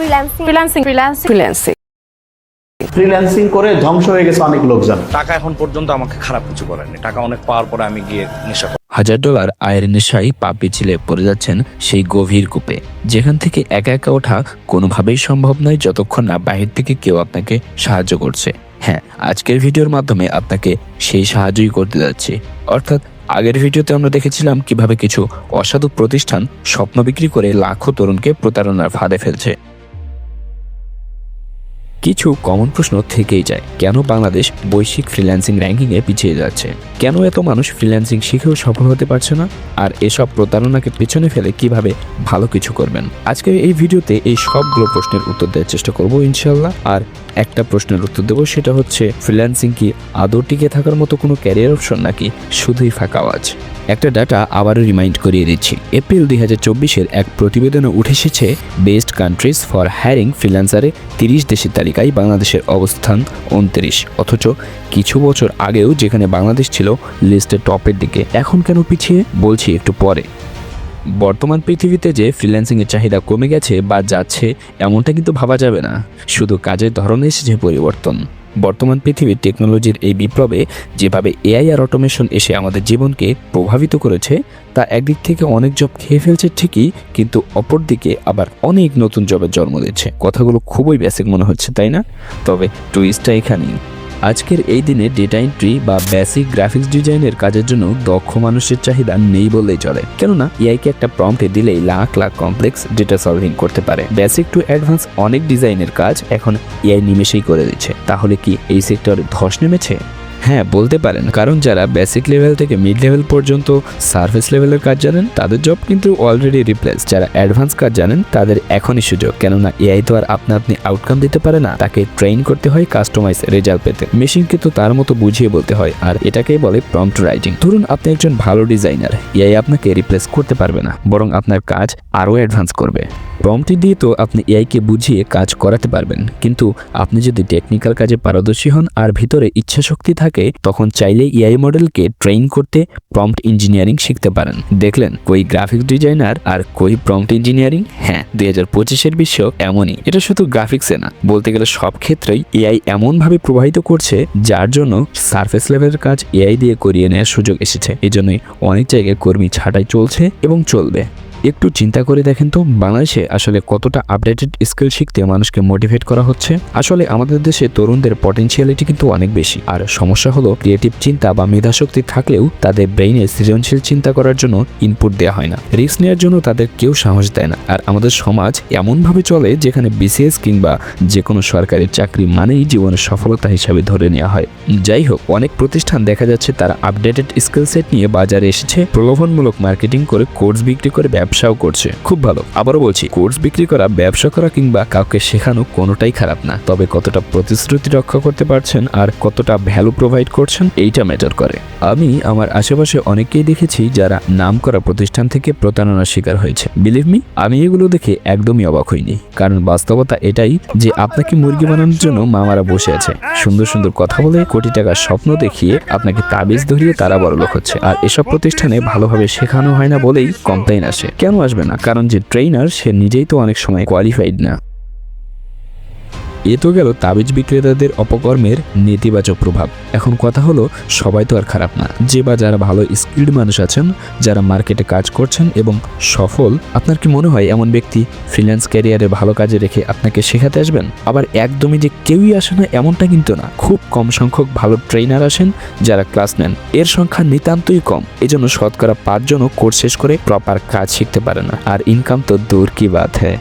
Freelancing করে ধ্বংস হয়ে গেছে অনেক লোকজন। টাকা এখন পর্যন্ত আমাকে খারাপ কিছু করেনি। টাকা অনেক পাওয়ার পরে আমি গিয়ে নেশা $1000 আয়ের নেশায় পা পিছলে পড়ে যাচ্ছেন সেই গভীর কূপে, যেখান থেকে একা একা ওঠা কোনোভাবেই সম্ভব নয় যতক্ষণ না বাহির থেকে কেউ আপনাকে সাহায্য করছে। হ্যাঁ, আজকের ভিডিওর মাধ্যমে আপনাকে সেই সাহায্যই করতে যাচ্ছি। অর্থাৎ আগের ভিডিওতে আমরা দেখেছিলাম কিভাবে কিছু অসাধু প্রতিষ্ঠান স্বপ্ন বিক্রি করে লাখো তরুণকে প্রতারণার ফাঁদে ফেলছে। কিছু কমন প্রশ্ন থেকেই যায়। কেন বাংলাদেশ বৈশ্বিক ফ্রিল্যান্সিং র্যাঙ্কিংয়ে পিছিয়ে যাচ্ছে? কেন এত মানুষ ফ্রিল্যান্সিং শিখেও সফল হতে পারছে না? আর এসব প্রতারণাকে পেছনে ফেলে কিভাবে ভালো কিছু করবেন? আজকের এই ভিডিওতে এই সবগুলো প্রশ্নের উত্তর দেওয়ার চেষ্টা করব ইনশাল্লাহ। আর একটা প্রশ্নের উত্তর দেবো, সেটা হচ্ছে ফ্রিল্যান্সিং কি আদৌ টিকে থাকার মতো কোনো ক্যারিয়ার অপশন নাকি শুধুই ফাঁকা আওয়াজ? একটা ডাটা আবারও রিমাইন্ড করিয়ে দিচ্ছি। এপ্রিল 2024-এর এক প্রতিবেদনে উঠে এসেছে বেস্ট কান্ট্রিজ ফর হায়ারিং ফ্রিল্যান্সারে 30 দেশের তালিকায় বাংলাদেশের অবস্থান 29। অথচ কিছু বছর আগেও যেখানে বাংলাদেশ ছিল লিস্টের টপের দিকে, এখন কেন পিছিয়ে বলছি একটু পরে। বর্তমান পৃথিবীতে যে ফ্রিল্যান্সিংয়ের চাহিদা কমে গেছে বা যাচ্ছে এমনটা কিন্তু ভাবা যাবে না, শুধু কাজের ধরনে এসেছে পরিবর্তন। বর্তমান পৃথিবীর টেকনোলজির এই বিপ্লবে যেভাবে এআই আর অটোমেশন এসে আমাদের জীবনকে প্রভাবিত করেছে, তা একদিক থেকে অনেক জব খেয়ে ফেলছে ঠিকই, কিন্তু অপরদিকে আবার অনেক নতুন জবের জন্ম দিচ্ছে। কথাগুলো খুবই বেসিক মনে হচ্ছে, তাই না? তবে টুইস্টটা এখানেই। আজকের এই দিনে ডেটা এন্ট্রি বা বেসিক গ্রাফিক্স ডিজাইনের কাজের জন্য দক্ষ মানুষের চাহিদা নেই বললেই চলে। কেননা এআইকে একটা প্রম্পটে দিলেই lakh lakh complex data solving করতে পারে। বেসিক টু অ্যাডভান্স অনেক ডিজাইনের কাজ এখন এআই নিমেষেই করে দিচ্ছে। তাহলে কি এই সেক্টরে ধস নেমেছে? হ্যাঁ, বলতে পারেন, কারণ যারা বেসিক লেভেল থেকে মিড লেভেল পর্যন্ত সার্ফেস লেভেলের কাজ জানেন তাদের জব কিন্তু অলরেডি রিপ্লেস। যারা অ্যাডভান্স কাজ জানেন তাদের এখনই সুযোগ। কেননা এআই তো আর আপনি আউটকাম দিতে পারে না, তাকে ট্রেন করতে হয় কাস্টমাইজ রেজাল্ট পেতে। মেশিনকে তো তার মতো বুঝিয়ে বলতে হয়, আর এটাকেই বলে প্রম্পট রাইটিং। ধরুন আপনি একজন ভালো ডিজাইনার, এআই আপনাকে রিপ্লেস করতে পারবে না, বরং আপনার কাজ আরও অ্যাডভান্স করবে। প্রম্পট দিয়ে তো আপনি এআইকে বুঝিয়ে কাজ করাতে পারবেন, কিন্তু আপনি যদি টেকনিক্যাল কাজে পারদর্শী হন আর ভিতরে ইচ্ছাশক্তি থাকে, তখন চাইলে এআই মডেলকে ট্রেন করতে প্রম্পট ইঞ্জিনিয়ারিং শিখতে পারেন। দেখলেন, কই গ্রাফিক্স ডিজাইনার আর কই প্রম্পট ইঞ্জিনিয়ারিং। হ্যাঁ, 2025-এর বিশ্ব এমনই। এটা শুধু গ্রাফিক্সে না, বলতে গেলে সব ক্ষেত্রেই এআই এমনভাবে প্রবাহিত করছে, যার জন্য সারফেস লেভেলের কাজ এআই দিয়ে করিয়ে নেওয়ার সুযোগ এসেছে। এজন্যই অনেক জায়গায় কর্মী ছাঁটাই চলছে এবং চলবে। একটু চিন্তা করে দেখেন তো, বাংলাদেশে আসলে কতটা আপডেটেড স্কিল শিখতে মানুষকে মোটিভেট করা হচ্ছে। আসলে আমাদের দেশে তরুণদের পটেনশিয়ালিটি কিন্তু অনেক বেশি, আর সমস্যা হলো ক্রিয়েটিভ চিন্তা বা মেধাশক্তি থাকলেও তাদের ব্রেইনে সৃজনশীল চিন্তা করার জন্য ইনপুট দেওয়া হয় না। রিস্ক নেওয়ার জন্য তাদের কেউ সাহস দেয় না। আর আমাদের সমাজ এমনভাবে চলে যেখানে বিসিএস কিংবা যে কোনো সরকারি চাকরি মানেই জীবনের সফলতা হিসাবে ধরে নেওয়া হয়। যাই হোক, অনেক প্রতিষ্ঠান দেখা যাচ্ছে তারা আপডেটেড স্কিল সেট নিয়ে বাজারে এসেছে, প্রলোভনমূলক মার্কেটিং করে কোর্স বিক্রি করে ব্যবসাও করছে। খুব ভালো। আবারও বলছি, কোর্স বিক্রি করা, ব্যবসা করা কিংবা কাউকে শেখানো কোনোটাই খারাপ না। তবে কতটা প্রতিশ্রুতি রক্ষা করতে পারছেন আর কতটা ভ্যালু প্রোভাইড করছেন, এইটা ম্যাটার করে। আমি আমার আশেপাশে অনেককেই দেখেছি যারা নামকরা প্রতিষ্ঠান থেকে প্রতারণার শিকার হয়েছে। বিলিভ মি, আমি এগুলো দেখে একদমই অবাক হইনি। কারণ বাস্তবতা এটাই যে আপনাকে মুরগি বানানোর জন্য মামারা বসে আছে। সুন্দর সুন্দর কথা বলে কোটি টাকার স্বপ্ন দেখিয়ে আপনাকে তাবিজ ধরিয়ে তারা বড়লোক হচ্ছে। আর এসব প্রতিষ্ঠানে ভালোভাবে শেখানো হয় না বলেই কমপ্লেইন আসে। কেন আসবে না? কারণ যে ট্রেনার সে নিজেই তো অনেক সময় কোয়ালিফাইড না। এ তো গেল তাবিজ বিক্রেতাদের অপকর্মের নেতিবাচক প্রভাব। এখন কথা হলো, সবাই তো আর খারাপ না। যে বা যারা ভালো স্কিল্ড মানুষ আছেন, যারা মার্কেটে কাজ করছেন এবং সফল, আপনার কি মনে হয় এমন ব্যক্তি ফ্রিল্যান্স ক্যারিয়ারে ভালো কাজে রেখে আপনাকে শেখাতে আসবেন? আবার একদমই যে কেউই আসে না এমনটা কিন্তু না। খুব কম সংখ্যক ভালো ট্রেনার আসেন যারা ক্লাস নেন। এর সংখ্যা নিতান্তই কম। এজন্য শতকরা 5 জনও কোর্স শেষ করে প্রপার কাজ শিখতে পারে না। আর ইনকাম তো দূর কি বাত হ্যায়।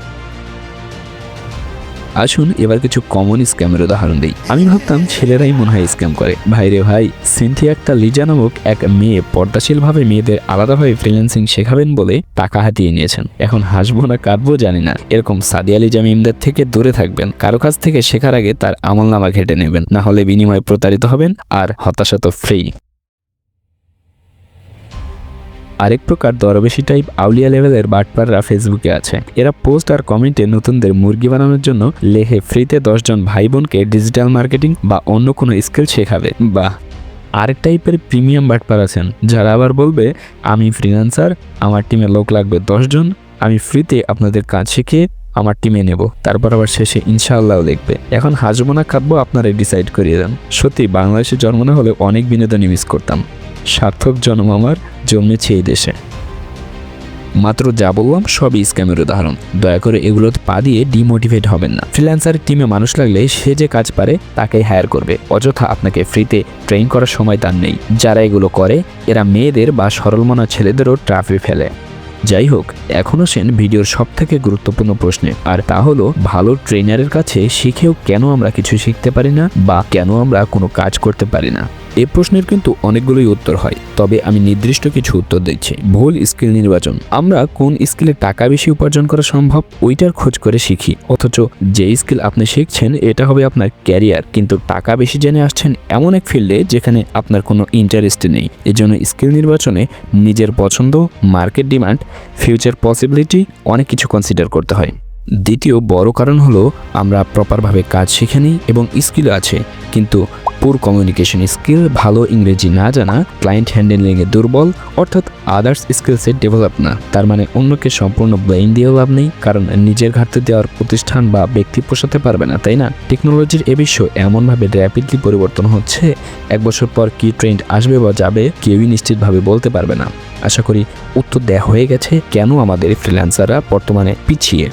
আসুন এবার কিছু কমন স্ক্যামের উদাহরণ দিই। আমি ভাবতাম ছেলেরাই মনে হয় স্ক্যাম করে। ভাইরে ভাই, সিনথিয়া আক্তার লিজা নামক এক মেয়ে পর্দাশীলভাবে মেয়েদের আলাদাভাবে ফ্রিল্যান্সিং শেখাবেন বলে টাকা হাতিয়ে নিয়েছেন। এখন হাসবো না কাঁদবো জানি না। এরকম সাদিয়া লিজা মিমদের থেকে দূরে থাকবেন। কারো কাছ থেকে শেখার আগে তার আমলনামা ঘেটে নেবেন, না হলে বিনিময়ে প্রতারিত হবেন আর হতাশা তো ফ্রি। আরেক প্রকার দরবেশি টাইপ আউলিয়া লেভেলের বাটপাররা ফেসবুকে আছে। এরা পোস্ট আর কমেন্টে নতুনদের মুরগি বানানোর জন্য লেখে ফ্রিতে 10 জন ভাই বোনকে ডিজিটাল মার্কেটিং বা অন্য কোনো স্কিল শেখাবে। বাহ। আরেক টাইপের প্রিমিয়াম বাটপার আছেন যারা আবার বলবে, আমি ফ্রিল্যান্সার, আমার টিমে লোক লাগবে 10 জন, আমি ফ্রিতে আপনাদের কাজ শিখিয়ে আমার টিমে নেব, তারপর আবার শেষে ইনশাআল্লাহ লিখবে। এখন হাসবো না কাঁদবো আপনারাই ডিসাইড করিয়ে দেন। সত্যি বাংলাদেশে জন্ম না হলে অনেক বিনোদনই মিস করতাম। সার্থক জন্ম আমার জন্মেছে এই দেশে। মাত্র যা বললাম সবই স্ক্যামের উদাহরণ। দয়া করে এগুলোতে পা দিয়ে ডিমোটিভেট হবেন না। ফ্রিল্যান্সারের টিমে মানুষ লাগলে সে যে কাজ পারে তাকেই হায়ার করবে, অযথা আপনাকে ফ্রিতে ট্রেন করার সময় তার নেই। যারা এগুলো করে এরা মেয়েদের বা সরলমনা ছেলেদেরও ট্রাফে ফেলে। যাই হোক, এখন আসেন ভিডিওর সবথেকে গুরুত্বপূর্ণ প্রশ্নে, আর তা হলো ভালো ট্রেনারের কাছে শিখেও কেন আমরা কিছু শিখতে পারি না বা কেন আমরা কোনো কাজ করতে পারি না। এই প্রশ্নের কিন্তু অনেকগুলোই উত্তর হয়, তবে আমি নির্দিষ্ট কিছু উত্তর দিচ্ছি। ভুল স্কিল নির্বাচন। আমরা কোন স্কিলে টাকা বেশি উপার্জন করা সম্ভব ওইটার খোঁজ করে শিখি, অথচ যে স্কিল আপনি শিখছেন এটা হবে আপনার ক্যারিয়ার, কিন্তু টাকা বেশি জেনে আসছেন এমন এক ফিল্ডে যেখানে আপনার কোনো ইন্টারেস্ট নেই। এজন্য স্কিল নির্বাচনে নিজের পছন্দ, মার্কেট ডিমান্ড, ফিউচার পসিবিলিটি অনেক কিছু কনসিডার করতে হয়। দ্বিতীয় বড় কারণ হলো আমরা প্রপারভাবে কাজ শিখে নিই এবং স্কিল আছে, কিন্তু পুর কমিউনিকেশন স্কিল, ভালো ইংরেজি না জানা, ক্লায়েন্ট হ্যান্ডেলিংয়ে দুর্বল, অর্থাৎ আদার্স স্কিলসের ডেভেলপ না। তার মানে অন্যকে সম্পূর্ণ ব্লেম দিয়েও লাভ নেই, কারণ নিজের ঘাটতি দেওয়ার প্রতিষ্ঠান বা ব্যক্তি পোষাতে পারবে না, তাই না? টেকনোলজির এ বিশ্ব এমনভাবে র্যাপিডলি পরিবর্তন হচ্ছে, 1 বছর পর কি ট্রেন্ড আসবে বা যাবে কেউই নিশ্চিতভাবে বলতে পারবে না। আশা করি উত্তর দেওয়া হয়ে গেছে কেন আমাদের ফ্রিল্যান্সাররা বর্তমানে পিছিয়ে।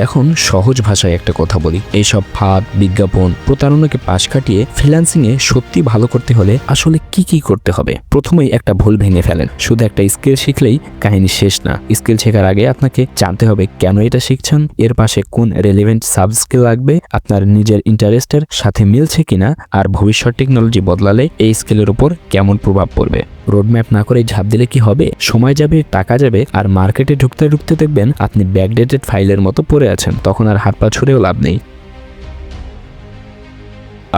এখন সহজ ভাষায় একটা কথা বলি, এইসব ফাঁদ, বিজ্ঞাপন, প্রতারণাকে পাশ কাটিয়ে ফ্রিল্যান্সিংয়ে সত্যি ভালো করতে হলে আসলে কি করতে হবে? প্রথমেই একটা ভুল ভেঙে ফেলেন, শুধু একটা স্কিল শিখলেই কাহিনী শেষ না। স্কিল শেখার আগে আপনাকে জানতে হবে কেন এটা শিখছেন, এর পাশে কোন রেলেভেন্ট সাব স্কিল লাগবে, আপনার নিজের ইন্টারেস্টের সাথে মিলছে কিনা, আর ভবিষ্যৎ টেকনোলজি বদলালে এই স্কিলের উপর কেমন প্রভাব পড়বে। রোডম্যাপ না করে ঝাঁপ দিলে কি হবে? সময় যাবে, টাকা যাবে, আর মার্কেটে ঢুকতে ঢুকতে দেখবেন আপনি ব্যাকডেটেড ফাইলের মতো পড়ে আছেন। তখন আর হাত পা ছুড়েও লাভ নেই।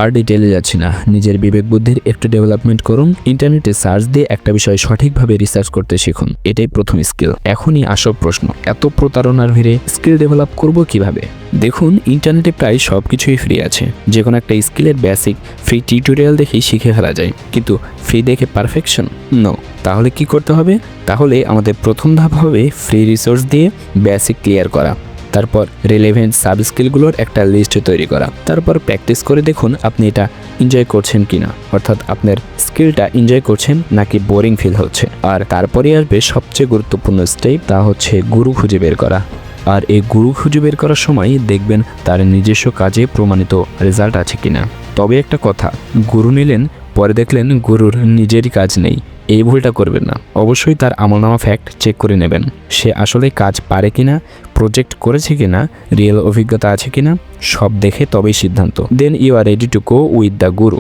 আর ডিটেলে যাচ্ছি না, নিজের বিবেক বুদ্ধির একটু ডেভেলপমেন্ট করুন। ইন্টারনেটে সার্চ দিয়ে একটা বিষয় সঠিকভাবে রিসার্চ করতে শিখুন, এটাই প্রথম স্কিল। এখনই আসল প্রশ্ন, এত প্রতারণার ভিড়ে স্কিল ডেভেলপ করব কিভাবে? দেখুন, ইন্টারনেটে প্রায় সব কিছুই ফ্রি আছে। যে কোনো একটা স্কিলের বেসিক ফ্রি টিউটোরিয়াল দেখেই শিখে ফেলা যায়, কিন্তু ফ্রি দেখে পারফেকশন নো। তাহলে কি করতে হবে? তাহলে আমাদের প্রথম ধাপ হবে ফ্রি রিসোর্স দিয়ে বেসিক ক্লিয়ার করা, তারপর রিলেভেন্ট সাব স্কিলগুলোর একটা লিস্ট তৈরি করা, তারপর প্র্যাকটিস করে দেখুন আপনি এটা এনজয় করছেন কিনা, অর্থাৎ আপনার স্কিলটা এনজয় করছেন নাকি বোরিং ফিল হচ্ছে। আর তারপরে আসবে সবচেয়ে গুরুত্বপূর্ণ স্টেপ, তা হচ্ছে গুরু খুঁজে বের করা। আর এই গুরু খুঁজে বের করার সময় দেখবেন তার নিজস্ব কাজে প্রমাণিত রেজাল্ট আছে কিনা। তবে একটা কথা, গুরু নিলেন, পরে দেখলেন গুরুর নিজেরই কাজ নেই, এই ভুলটা করবেন না। অবশ্যই তার আমলনামা ফ্যাক্ট চেক করে নেবেন, সে আসলে কাজ পারে কিনা, প্রজেক্ট করেছে কিনা, রিয়েল অভিজ্ঞতা আছে কিনা, সব দেখে তবেই সিদ্ধান্ত। Then you are ready to go with the guru.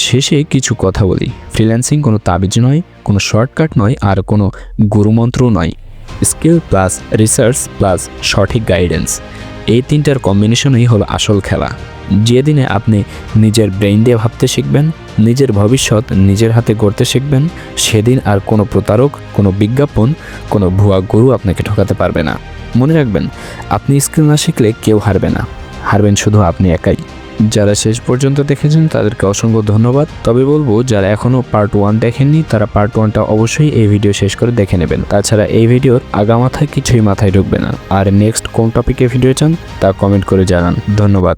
শেষে কিছু কথা বলি, ফ্রিল্যান্সিং কোনো তাবিজ নয়, কোনো শর্টকাট নয়, আর কোনো গুরুমন্ত্রও নয়। স্কিল প্লাস রিসার্চ প্লাস সঠিক গাইডেন্স, এই তিনটার কম্বিনেশনই হলো আসল খেলা। যেদিনে আপনি নিজের ব্রেইন দিয়ে ভাবতে শিখবেন, নিজের ভবিষ্যৎ নিজের হাতে গড়তে শিখবেন, সেদিন আর কোনো প্রতারক, কোনো বিজ্ঞাপন, কোনো ভুয়া গুরু আপনাকে ঠকাতে পারবে না। মনে রাখবেন, আপনি স্কিল না শিখলে কেউ হারবে না, হারবেন শুধু আপনি একাই। যারা শেষ পর্যন্ত দেখেছেন তাদেরকে অসংখ্য ধন্যবাদ। তবে বলবো, যারা এখনও পার্ট 1 দেখেননি তারা পার্ট 1টা অবশ্যই এই ভিডিও শেষ করে দেখে নেবেন। তাছাড়া এই ভিডিওর আগামাথায় কিছুই মাথায় ঢুকবে না। আর নেক্সট কোন টপিকে ভিডিও চান তা কমেন্ট করে জানান। ধন্যবাদ।